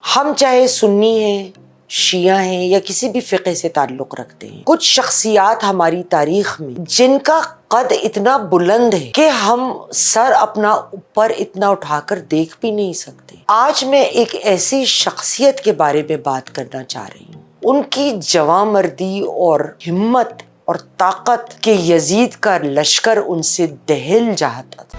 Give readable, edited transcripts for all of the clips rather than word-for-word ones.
ہم چاہے سنی ہیں، شیعہ ہیں یا کسی بھی فقہ سے تعلق رکھتے ہیں، کچھ شخصیات ہماری تاریخ میں جن کا قد اتنا بلند ہے کہ ہم سر اپنا اوپر اتنا اٹھا کر دیکھ بھی نہیں سکتے۔ آج میں ایک ایسی شخصیت کے بارے میں بات کرنا چاہ رہی ہوں، ان کی جواں مردی اور ہمت اور طاقت کہ یزید کا لشکر ان سے دہل جاتا تھا۔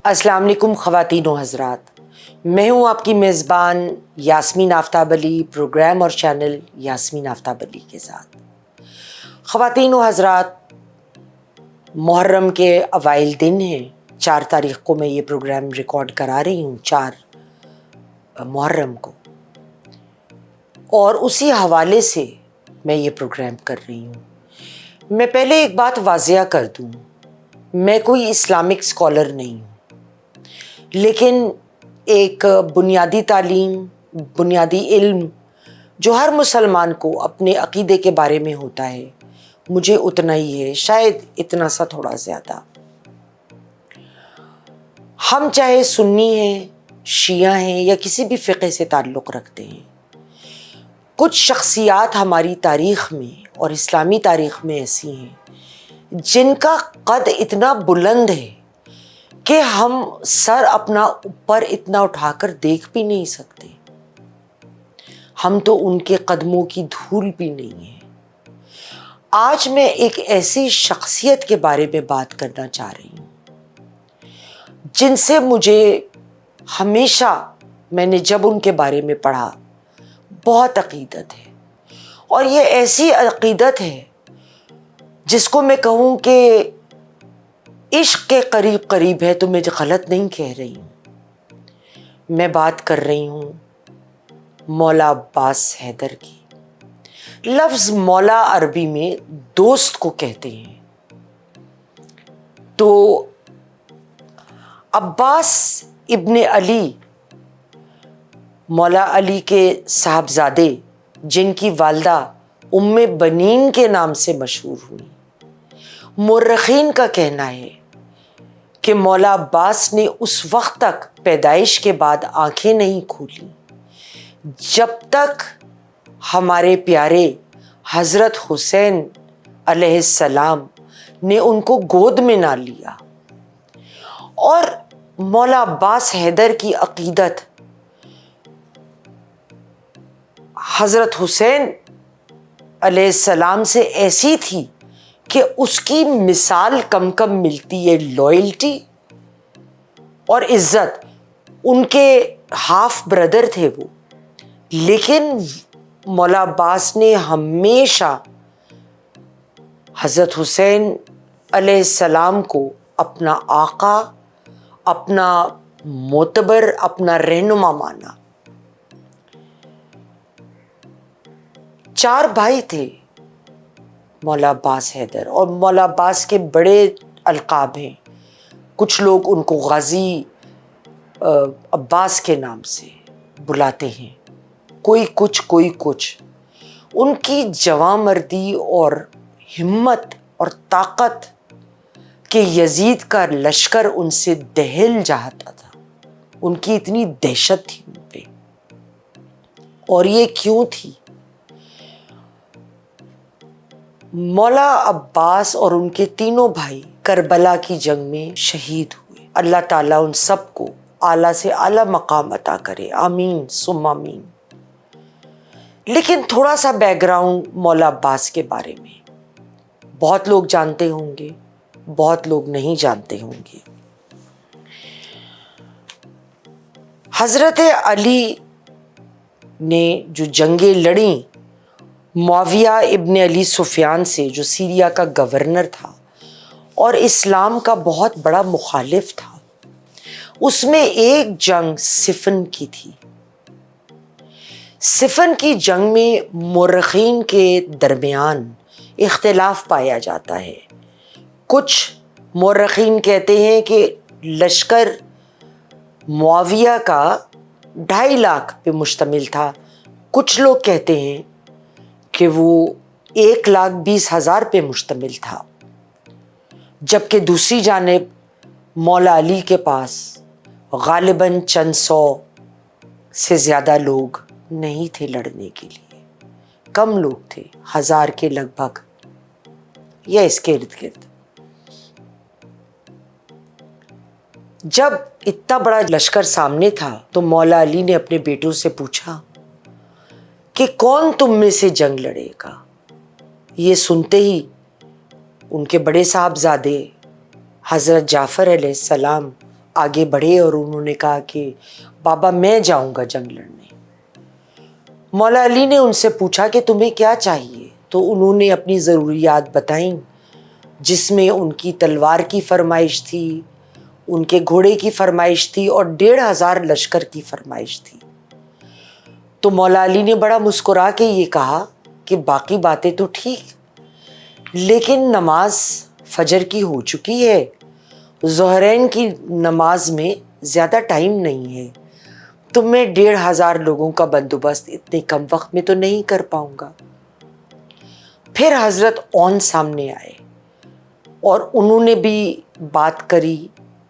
السلام علیکم خواتین و حضرات، میں ہوں آپ کی میزبان یاسمین آفتاب علی، پروگرام اور چینل یاسمین آفتاب علی کے ساتھ۔ خواتین و حضرات، محرم کے اوائل دن ہیں، 4 تاریخ کو میں یہ پروگرام ریکارڈ کرا رہی ہوں، 4 محرم کو، اور اسی حوالے سے میں یہ پروگرام کر رہی ہوں۔ میں پہلے ایک بات واضح کر دوں، میں کوئی اسلامک اسکالر نہیں ہوں، لیکن ایک بنیادی تعلیم، بنیادی علم جو ہر مسلمان کو اپنے عقیدے کے بارے میں ہوتا ہے، مجھے اتنا ہی ہے، شاید اتنا سا تھوڑا زیادہ۔ ہم چاہے سنی ہیں، شیعہ ہیں یا کسی بھی فقہ سے تعلق رکھتے ہیں، کچھ شخصیات ہماری تاریخ میں اور اسلامی تاریخ میں ایسی ہیں جن کا قد اتنا بلند ہے کہ ہم سر اپنا اوپر اتنا اٹھا کر دیکھ بھی نہیں سکتے، ہم تو ان کے قدموں کی دھول بھی نہیں ہیں۔ آج میں ایک ایسی شخصیت کے بارے میں بات کرنا چاہ رہی ہوں جن سے مجھے ہمیشہ، میں نے جب ان کے بارے میں پڑھا، بہت عقیدت ہے، اور یہ ایسی عقیدت ہے جس کو میں کہوں کہ عشق کے قریب قریب ہے، تو میں غلط نہیں کہہ رہی ہوں۔ میں بات کر رہی ہوں مولا عباس حیدر کی۔ لفظ مولا عربی میں دوست کو کہتے ہیں، تو عباس ابن علی، مولا علی کے صاحبزادے، جن کی والدہ ام بنین کے نام سے مشہور ہوئی۔ مورخین کا کہنا ہے کہ مولا عباس نے اس وقت تک پیدائش کے بعد آنکھیں نہیں کھولیں جب تک ہمارے پیارے حضرت حسین علیہ السلام نے ان کو گود میں نہ لیا۔ اور مولا عباس حیدر کی عقیدت حضرت حسین علیہ السلام سے ایسی تھی کہ اس کی مثال کم کم ملتی ہے، لائلٹی اور عزت۔ ان کے ہاف بردر تھے وہ، لیکن مولا عباس نے ہمیشہ حضرت حسین علیہ السلام کو اپنا آقا، اپنا معتبر، اپنا رہنما مانا۔ 4 بھائی تھے مولا عباس حیدر، اور مولا عباس کے بڑے القاب ہیں، کچھ لوگ ان کو غازی عباس کے نام سے بلاتے ہیں، کوئی کچھ کوئی کچھ۔ ان کی جواں مردی اور ہمت اور طاقت کہ یزید کا لشکر ان سے دہل جاتا تھا، ان کی اتنی دہشت تھی ان پہ۔ اور یہ کیوں تھی؟ مولا عباس اور ان کے تینوں بھائی کربلا کی جنگ میں شہید ہوئے۔ اللہ تعالیٰ ان سب کو اعلیٰ سے اعلیٰ مقام عطا کرے، آمین ثم آمین۔ لیکن تھوڑا سا بیک گراؤنڈ مولا عباس کے بارے میں بہت لوگ جانتے ہوں گے، بہت لوگ نہیں جانتے ہوں گے۔ حضرت علی نے جو جنگیں لڑیں معاویہ ابن علی سفیان سے، جو سیریا کا گورنر تھا اور اسلام کا بہت بڑا مخالف تھا، اس میں ایک جنگ صفن کی تھی۔ صفن کی جنگ میں مورخین کے درمیان اختلاف پایا جاتا ہے۔ کچھ مورخین کہتے ہیں کہ لشکر معاویہ کا 2.5 لاکھ پہ مشتمل تھا، کچھ لوگ کہتے ہیں کہ وہ 1,20,000 پہ مشتمل تھا، جبکہ دوسری جانب مولا علی کے پاس غالباً چند سو سے زیادہ لوگ نہیں تھے لڑنے کے لیے، کم لوگ تھے، 1000 کے لگ بھگ یا اس کے ارد گرد۔ جب اتنا بڑا لشکر سامنے تھا تو مولا علی نے اپنے بیٹوں سے پوچھا کہ کون تم میں سے جنگ لڑے گا؟ یہ سنتے ہی ان کے بڑے صاحبزادے حضرت جعفر علیہ السلام آگے بڑھے اور انہوں نے کہا کہ بابا میں جاؤں گا جنگ لڑنے۔ مولا علی نے ان سے پوچھا کہ تمہیں کیا چاہیے؟ تو انہوں نے اپنی ضروریات بتائیں، جس میں ان کی تلوار کی فرمائش تھی، ان کے گھوڑے کی فرمائش تھی اور 1500 لشکر کی فرمائش تھی۔ تو مولا علی نے بڑا مسکرا کے یہ کہا کہ باقی باتیں تو ٹھیک، لیکن نماز فجر کی ہو چکی ہے، ظہرین کی نماز میں زیادہ ٹائم نہیں ہے، تو میں 1500 لوگوں کا بندوبست اتنے کم وقت میں تو نہیں کر پاؤں گا۔ پھر حضرت اون سامنے آئے اور انہوں نے بھی بات کری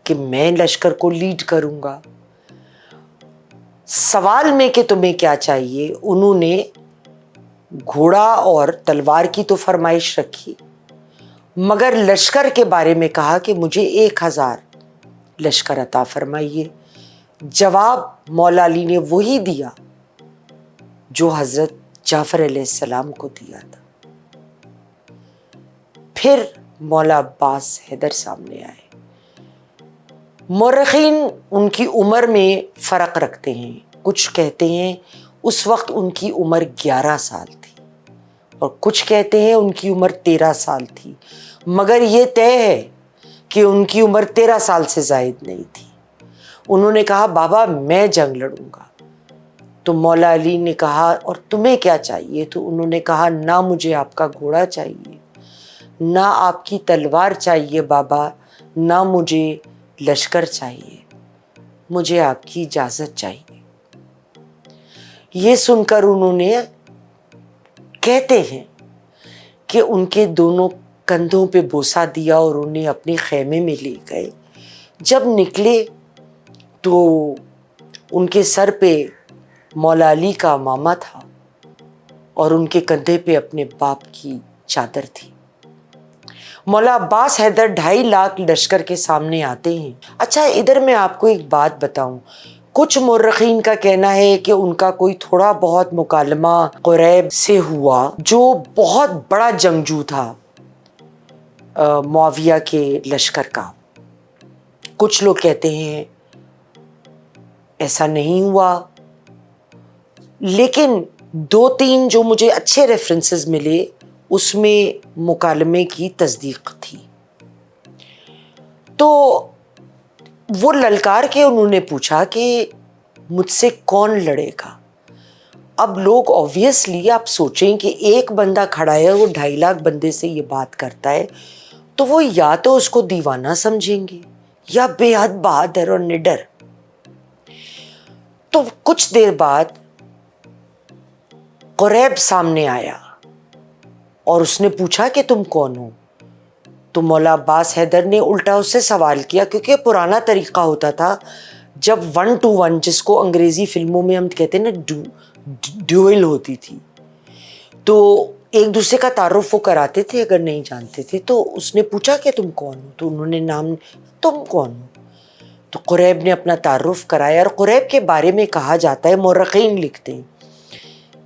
کہ میں لشکر کو لیڈ کروں گا۔ سوال میں کہ تمہیں کیا چاہیے، انہوں نے گھوڑا اور تلوار کی تو فرمائش رکھی، مگر لشکر کے بارے میں کہا کہ مجھے 1000 لشکر عطا فرمائیے۔ جواب مولا علی نے وہی دیا جو حضرت جعفر علیہ السلام کو دیا تھا۔ پھر مولا عباس حیدر سامنے آئے۔ مورخین ان کی عمر میں فرق رکھتے ہیں، کچھ کہتے ہیں اس وقت ان کی عمر 11 سال تھی اور کچھ کہتے ہیں ان کی عمر 13 سال تھی، مگر یہ طے ہے کہ ان کی عمر 13 سال سے زائد نہیں تھی۔ انہوں نے کہا بابا میں جنگ لڑوں گا۔ تو مولا علی نے کہا اور تمہیں کیا چاہیے؟ تو انہوں نے کہا نہ مجھے آپ کا گھوڑا چاہیے، نہ آپ کی تلوار چاہیے بابا، نہ مجھے لشکر چاہیے، مجھے آپ کی اجازت چاہیے۔ یہ سن کر انہوں نے، کہتے ہیں کہ ان کے دونوں کندھوں پہ بوسہ دیا اور انہیں اپنے خیمے میں لے گئے۔ جب نکلے تو ان کے سر پہ مولا علی کا عمامہ تھا اور ان کے کندھے پہ اپنے باپ کی چادر تھی۔ مولا عباس حیدر 2.5 لاکھ لشکر کے سامنے آتے ہیں۔ اچھا ادھر میں آپ کو ایک بات بتاؤں، کچھ مورخین کا کہنا ہے کہ ان کا کوئی تھوڑا بہت مکالمہ قریب سے ہوا، جو بہت بڑا جنگجو تھا معاویہ کے لشکر کا۔ کچھ لوگ کہتے ہیں ایسا نہیں ہوا، لیکن 2-3 جو مجھے اچھے ریفرنسز ملے اس میں مکالمے کی تصدیق تھی۔ تو وہ للکار کے انہوں نے پوچھا کہ مجھ سے کون لڑے گا؟ اب لوگ آبویسلی آپ سوچیں کہ ایک بندہ کھڑا ہے، وہ 2.5 لاکھ بندے سے یہ بات کرتا ہے، تو وہ یا تو اس کو دیوانہ سمجھیں گے یا بے حد بہادر اور نڈر۔ تو کچھ دیر بعد قریب سامنے آیا اور اس نے پوچھا کہ تم کون ہو؟ تو مولا عباس حیدر نے الٹا اس سے سوال کیا، کیونکہ پرانا طریقہ ہوتا تھا جب 1 to 1، جس کو انگریزی فلموں میں ہم کہتے ہیں نا ڈیوئل ہوتی تھی، تو ایک دوسرے کا تعارف وہ کراتے تھے اگر نہیں جانتے تھے۔ تو اس نے پوچھا کہ تم کون ہو؟ تو انہوں نے نام، تم کون ہو؟ تو قریب نے اپنا تعارف کرایا، اور قریب کے بارے میں کہا جاتا ہے، مورخین لکھتے ہیں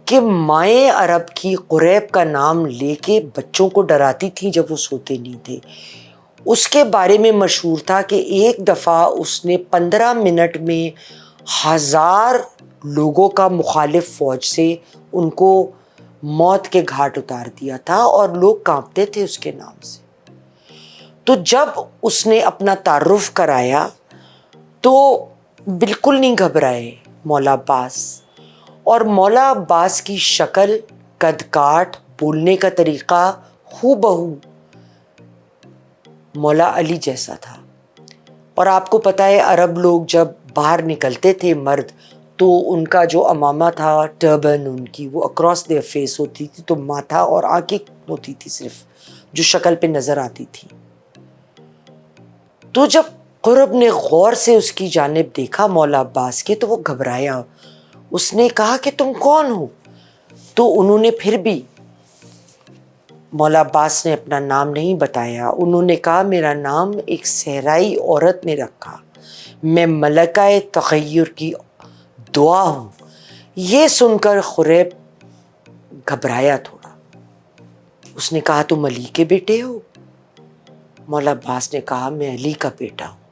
کہ مائیں عرب کی قریب کا نام لے کے بچوں کو ڈراتی تھیں جب وہ سوتے نہیں تھے۔ اس کے بارے میں مشہور تھا کہ ایک دفعہ اس نے 15 منٹ میں 1000 لوگوں کا مخالف فوج سے ان کو موت کے گھاٹ اتار دیا تھا، اور لوگ کانپتے تھے اس کے نام سے۔ تو جب اس نے اپنا تعارف کرایا تو بالکل نہیں گھبرائے مولا عباس، اور مولا عباس کی شکل، قد کاٹ، بولنے کا طریقہ ہو بہو مولا علی جیسا تھا۔ اور آپ کو پتہ ہے عرب لوگ جب باہر نکلتے تھے مرد، تو ان کا جو عمامہ تھا، ٹربن ان کی، وہ اکراس دیئر فیس ہوتی تھی، تو ماتھا اور آنکھیں ہوتی تھی صرف جو شکل پہ نظر آتی تھی۔ تو جب قرب نے غور سے اس کی جانب دیکھا مولا عباس کے، تو وہ گھبرایا اس نے کہا کہ تم کون ہو؟ تو انہوں نے پھر بھی مولا عباس نے اپنا نام نہیں بتایا. انہوں نے کہا میرا نام ایک صحرائی عورت نے رکھا, میں ملکہ تغیر کی دعا ہوں. یہ سن کر خریب گھبرایا تھوڑا. اس نے کہا تم علی کے بیٹے ہو؟ مولا عباس نے کہا میں علی کا بیٹا ہوں.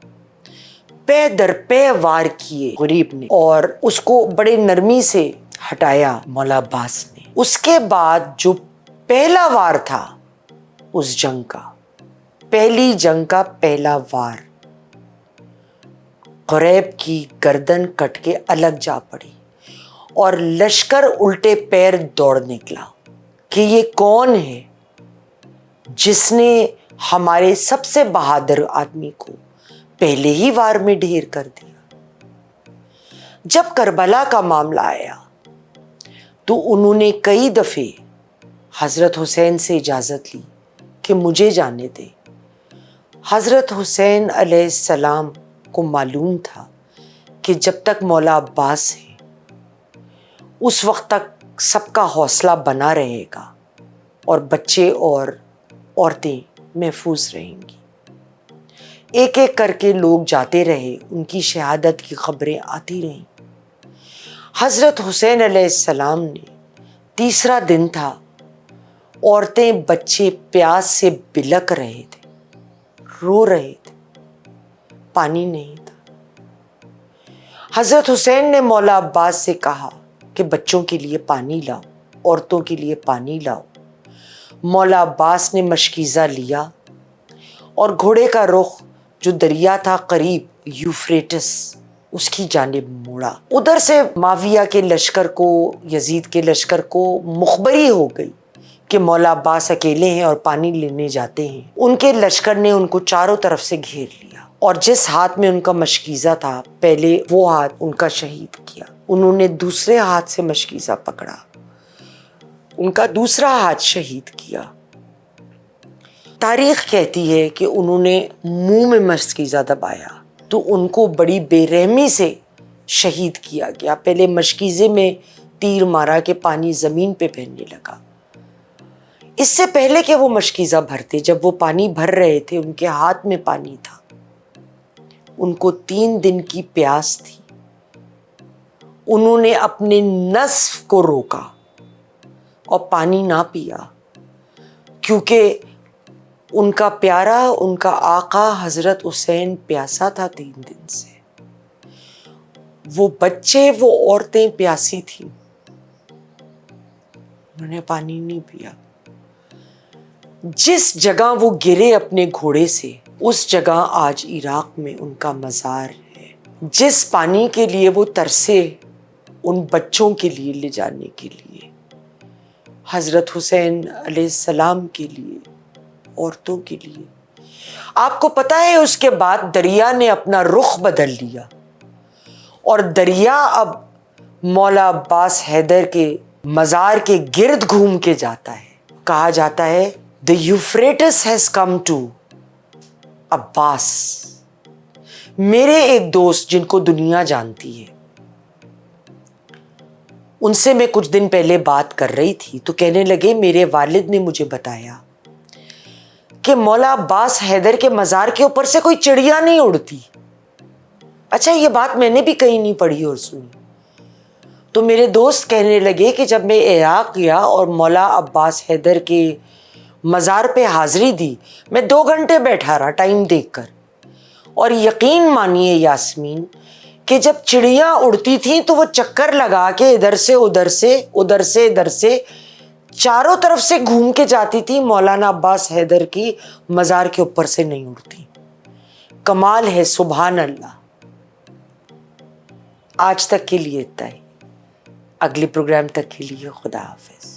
پے در پے وار کیے غریب نے اور اس کو بڑے نرمی سے ہٹایا مولا عباس نے. اس کے بعد جو پہلا وار تھا اس جنگ کا, پہلی جنگ کا پہلا وار, قریب کی گردن کٹ کے الگ جا پڑی اور لشکر الٹے پیر دوڑ نکلا کہ یہ کون ہے جس نے ہمارے سب سے بہادر آدمی کو پہلے ہی وار میں ڈھیر کر دیا. جب کربلا کا معاملہ آیا تو انہوں نے کئی دفعے حضرت حسین سے اجازت لی کہ مجھے جانے دیں. حضرت حسین علیہ السلام کو معلوم تھا کہ جب تک مولا عباس ہے اس وقت تک سب کا حوصلہ بنا رہے گا اور بچے اور عورتیں محفوظ رہیں گی. ایک ایک کر کے لوگ جاتے رہے, ان کی شہادت کی خبریں آتی رہیں. حضرت حسین علیہ السلام نے تیسرا دن تھا, عورتیں بچے پیاس سے بلک رہے تھے, رو رہے تھے, پانی نہیں تھا. حضرت حسین نے مولا عباس سے کہا کہ بچوں کے لیے پانی لاؤ, عورتوں کے لیے پانی لاؤ. مولا عباس نے مشکیزہ لیا اور گھوڑے کا رخ جو دریا تھا قریب یوفریٹس اس کی جانب موڑا. ادھر سے معاویہ کے لشکر کو, یزید کے لشکر کو مخبری ہو گئی کہ مولا عباس اکیلے ہیں اور پانی لینے جاتے ہیں. ان کے لشکر نے ان کو چاروں طرف سے گھیر لیا اور جس ہاتھ میں ان کا مشکیزہ تھا پہلے وہ ہاتھ ان کا شہید کیا. انہوں نے دوسرے ہاتھ سے مشکیزہ پکڑا, ان کا دوسرا ہاتھ شہید کیا. تاریخ کہتی ہے کہ انہوں نے منہ میں مشکیزہ دبایا تو ان کو بڑی بے رحمی سے شہید کیا گیا. پہلے مشکیزے میں تیر مارا کہ پانی زمین پہ بہنے لگا. اس سے پہلے کہ وہ مشکیزہ بھرتے, جب وہ پانی بھر رہے تھے ان کے ہاتھ میں پانی تھا, ان کو 3 دن کی پیاس تھی. انہوں نے اپنے نصف کو روکا اور پانی نہ پیا کیونکہ ان کا پیارا, ان کا آقا حضرت حسین پیاسا تھا 3 دن سے. وہ بچے, وہ عورتیں پیاسی تھیں, انہوں نے پانی نہیں پیا. جس جگہ وہ گرے اپنے گھوڑے سے اس جگہ آج عراق میں ان کا مزار ہے. جس پانی کے لیے وہ ترسے ان بچوں کے لیے لے جانے کے لیے, حضرت حسین علیہ السلام کے لیے, عورتوں کے لیے. آپ کو پتا ہے اس کے بعد دریا نے اپنا رخ بدل لیا اور دریا اب مولا عباس حیدر کے مزار کے گرد گھوم کے جاتا ہے. کہا جاتا ہے The Euphrates has come to عباس. میرے ایک دوست جن کو دنیا جانتی ہے, ان سے میں کچھ دن پہلے بات کر رہی تھی تو کہنے لگے میرے والد نے مجھے بتایا کہ مولا عباس حیدر کے مزار کے اوپر سے کوئی چڑیا نہیں اڑتی. اچھا, یہ بات میں نے بھی کہیں نہیں پڑھی اور سنی. تو میرے دوست کہنے لگے کہ جب میں عراق گیا اور مولا عباس حیدر کے مزار پہ حاضری دی, میں 2 گھنٹے بیٹھا رہا ٹائم دیکھ کر, اور یقین مانیے یاسمین کہ جب چڑیاں اڑتی تھیں تو وہ چکر لگا کے ادھر سے ادھر سے, ادھر سے ادھر سے, چاروں طرف سے گھوم کے جاتی تھی. مولانا عباس حیدر کی مزار کے اوپر سے نہیں اڑتی. کمال ہے, سبحان اللہ. آج تک کے لیے اتنا ہی. اگلے پروگرام تک کے لیے خدا حافظ.